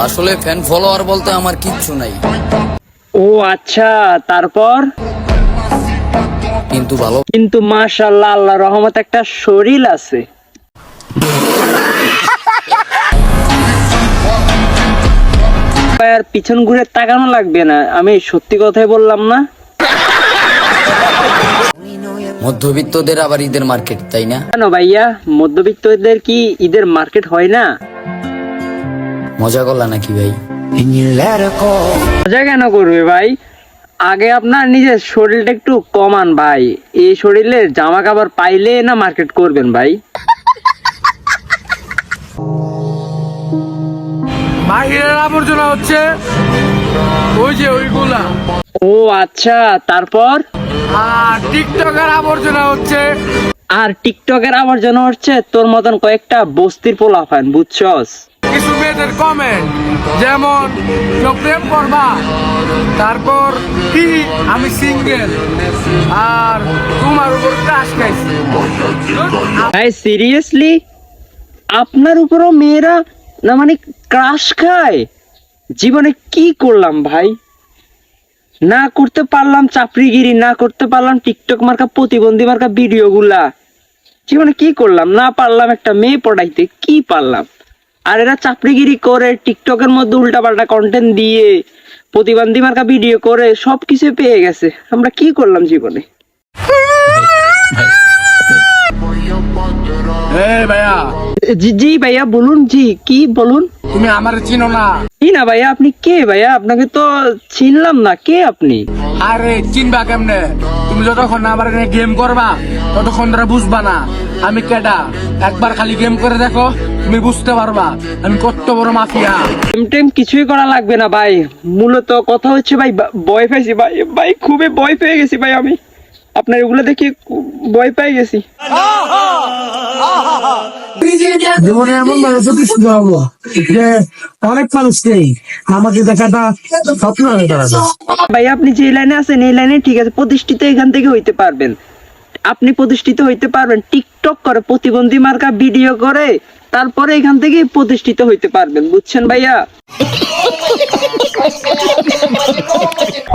আসলে fan follower বলতে আমার কিচ্ছু নাই, ও আচ্ছা, তারপর? কিন্তু ভালো কিন্তু মাশাআল্লাহ, আল্লাহর রহমত একটা শরীর আছে। আর পিছন ঘুরে তাকানো লাগবে না, আমি সত্যি কথাই বললাম না? মধ্যবিত্তদের আবার ঈদের মার্কেট, তাই না? কেন ভাইয়া, মধ্যবিত্তদের কি ঈদের মার্কেট হয় না? মজা করলা নাকি ভাই? মজা কেন করবে ভাই? আগে আপনার নিজের শরীরটা একটু কমান ভাই। এই শরীরের জামা কাপড় পাইলে না মার্কেট করবেন ভাই। বাহিরের আবর্জনা হচ্ছে ওই যে ওইগুলা, ও আচ্ছা, তারপর? আর টিকটকের আবর্জনা হচ্ছে। আর টিকটকের আবর্জনা হচ্ছে তোর মতন কয়েকটা বস্তির পোলাপান, বুঝছস? কিছু মেয়েদের কমেন্ট, যেমন কেউ প্রেম করবা, তারপর কি আমি সিঙ্গেল, আর তোমার উপর ক্রাশ খাইছি। ভাই সিরিয়াসলি আপনার উপরও মেয়েরা না মানে ক্রাশ খায়? জীবনে কি করলাম ভাই? না করতে পারলাম চাপড়িগিরি, না করতে পারলাম টিকটক মার্কা প্রতিবন্ধী মার্কা ভিডিও গুলা। জীবনে কি করলাম? না পারলাম একটা মেয়ে পড়াইতে, কি পারলাম? আর এরা চাপড়িগিরি করে টিকটকের মধ্যে উল্টাপাল্টা কন্টেন্ট দিয়ে প্রতিবন্ধী মার্কা ভিডিও করে সবকিছু পেয়ে গেছে। আমরা কি করলাম জীবনে? এই ভাইয়া, জি জি ভাইয়া বলুন। জি কি বলুন? তুমি আমার চিনো না? কি না ভাইয়া, আপনি কে ভাইয়া? আপনাকে তো চিনলাম না, কে আপনি? আরে চিনবা কেমনে? তুমি যতক্ষণ না আমার গেম করবা ততক্ষণ ধরে বুঝবা না আমি কেডা। একবার খালি গেম করে দেখো, তুমি বুঝতে পারবা আমি কত বড় মাফিয়া। টেম কিছুই করা লাগবে না ভাই। মূলত কথা হচ্ছে ভাই, ভয় পেয়েছি ভাই। ভাই খুবই ভয় পেয়ে গেছি ভাই আমি। আপনার এগুলো দেখে ভয় পেয়ে গেছি। জীবনে এমন ভাবে প্রতিষ্ঠিত হবো যে অনেক মানুষকেই আমাকে দেখাটা স্বপ্ন হয়ে দাঁড়াবে। ভাই আপনি যে লাইনে আছেন এই লাইনে ঠিক আছে, প্রতিষ্ঠিত এখান থেকে হইতে পারবেন। আপনি প্রতিষ্ঠিত হইতে পারবেন টিকটক করে, প্রতিবন্ধী মার্কা ভিডিও করে, তারপরে এখান থেকে প্রতিষ্ঠিত হইতে পারবেন, বুঝছেন ভাইয়া?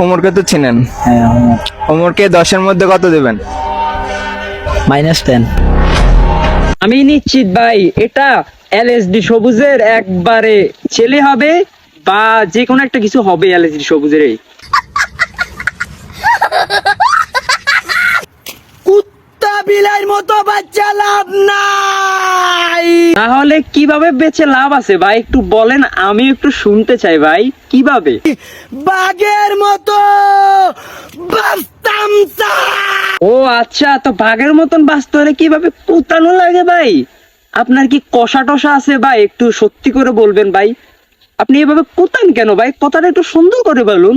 ওমরকে তো চিনেন? ওমরকে 10-এর মধ্যে কত দেবেন? -10। আমি নিশ্চিত ভাই এটা এলএসডি সবুজের একবারে ছেলে হবে, বা যে কোনো একটা কিছু হবে এলএসডি সবুজের। এই কুত্তা বিলাইয়ের মতো বাচ্চা লাভ নাই। তাহলে কিভাবে বেঁচে লাভ আছে ভাই, একটু বলেন, আমি একটু শুনতে চাই ভাই, কিভাবে? বাঘের মতো বাস্তাম চা। ও আচ্ছা, তো বাঘের মতন বাঁচতে হলে কিভাবে কুতানো লাগে ভাই? আপনার কি কষা টসা আছে ভাই? একটু সত্যি করে বলবেন ভাই, আপনি এভাবে কুতান কেন ভাই? কথাটা একটু সুন্দর করে বলুন।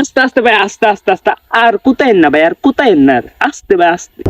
আস্তে আস্তে ভাই, আস্তে আস্তে আস্তে, আর কুতাইন না ভাই, আর কুতাইন না, আস্তে ভাই আস্তে।